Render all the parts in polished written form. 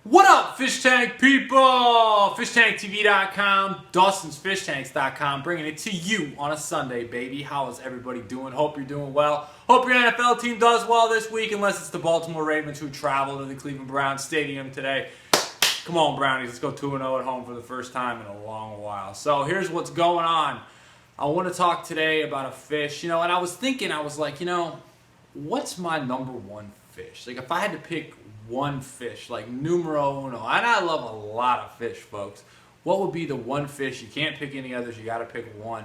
What up, fish tank people? FishTankTV.com, Dawson'sFishTanks.com, bringing it to you on a Sunday, baby. How is everybody doing? Hope you're doing well. Hope your NFL team does well this week, unless it's the Baltimore Ravens who travel to the Cleveland Browns Stadium today. Come on, Brownies, let's go 2-0 at home for the first time in a long while. So here's what's going on. I want to talk today about a fish, and I was thinking, what's my number one fish? Like, if I had to pick one fish, like numero uno, and I love a lot of fish, folks, what would be the one fish? You can't pick any others, you got to pick one.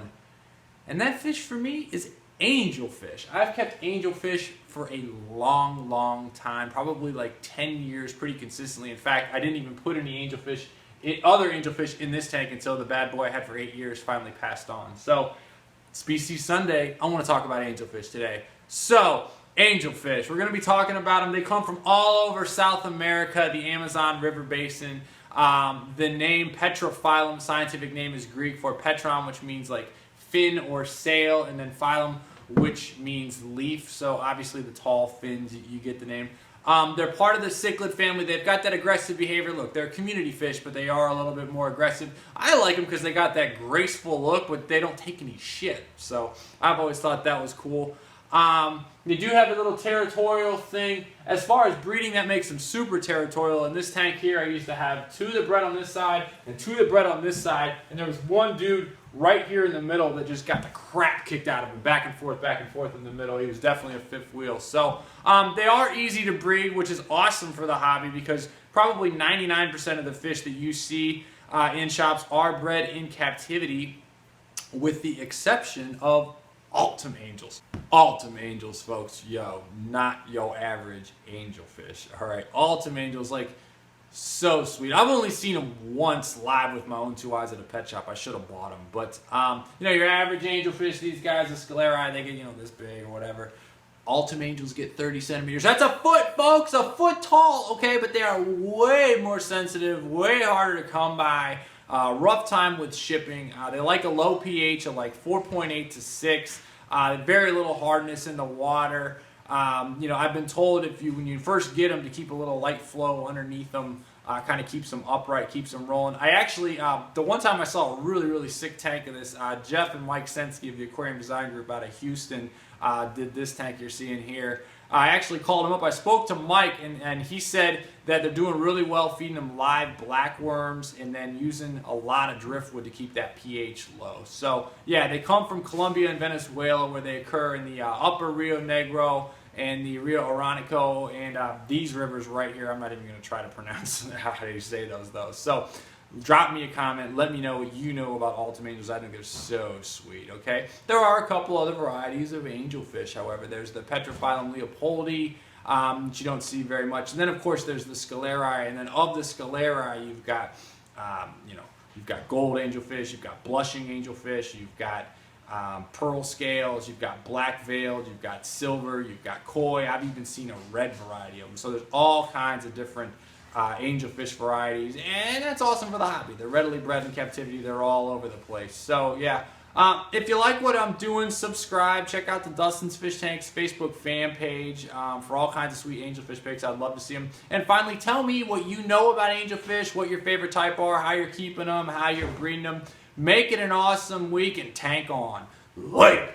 And that fish for me is angelfish. I've kept angelfish for a long time, probably like 10 years pretty consistently. In fact, I didn't even put any other angelfish in this tank until the bad boy I had for 8 years finally passed on. So, Species Sunday, I want to talk about angelfish today. So, angelfish, we're going to be talking about them. They come from all over South America, the Amazon River Basin. The name Petrophyllum, scientific name is Greek for petron, which means like fin or sail, and then phylum, which means leaf. So obviously the tall fins, you get the name. They're part of the cichlid family. They've got that aggressive behavior. Look, they're community fish, but they are a little bit more aggressive. I like them because they got that graceful look, but they don't take any shit. So I've always thought that was cool. They do have a little territorial thing. As far as breeding, that makes them super territorial. In this tank here, I used to have two that bred on this side and two that bred on this side. And there was one dude right here in the middle that just got the crap kicked out of him. Back and forth in the middle. He was definitely a fifth wheel. So they are easy to breed, which is awesome for the hobby because probably 99% of the fish that you see in shops are bred in captivity, with the exception of ALTUM Angels. ALTUM Angels, folks, not your average angelfish. All right, ALTUM Angels, like, so sweet. I've only seen them once live with my own two eyes at a pet shop. I should have bought them, but your average angelfish, these guys, the scalari, they get this big or whatever. ALTUM Angels get 30 centimeters. That's a foot, folks, a foot tall. Okay, but they are way more sensitive, way harder to come by. Rough time with shipping. They like a low pH of like 4.8 to 6. Very little hardness in the water. I've been told when you first get them, to keep a little light flow underneath them, kind of keeps them upright, keeps them rolling. I actually, the one time I saw a really sick tank of this, Jeff and Mike Sensky of the Aquarium Design Group out of Houston did this tank you're seeing here. I actually called him up. I spoke to Mike, and he said that they're doing really well feeding them live blackworms and then using a lot of driftwood to keep that pH low. So, yeah, they come from Colombia and Venezuela, where they occur in the upper Rio Negro and the Rio Orinoco, and these rivers right here. I'm not even going to try to pronounce how you say those, though. So, drop me a comment. Let me know what you know about ALTUM Angels. I think they're so sweet, okay? There are a couple other varieties of angelfish, however. There's the Petrophyllum leopoldi, which you don't see very much. And then, of course, there's the scalari. And then of the scalari, you've got, you've got gold angelfish, you've got blushing angelfish, you've got pearl scales, you've got black veiled, you've got silver, you've got koi. I've even seen a red variety of them. So there's all kinds of different angelfish varieties, and that's awesome for the hobby. They're readily bred in captivity. They're all over the place. So yeah, if you like what I'm doing, subscribe. Check out the Dustin's Fish Tanks Facebook fan page for all kinds of sweet angelfish pics. I'd love to see them. And finally, tell me what you know about angelfish, what your favorite type are, how you're keeping them, how you're breeding them. Make it an awesome week and tank on. Later.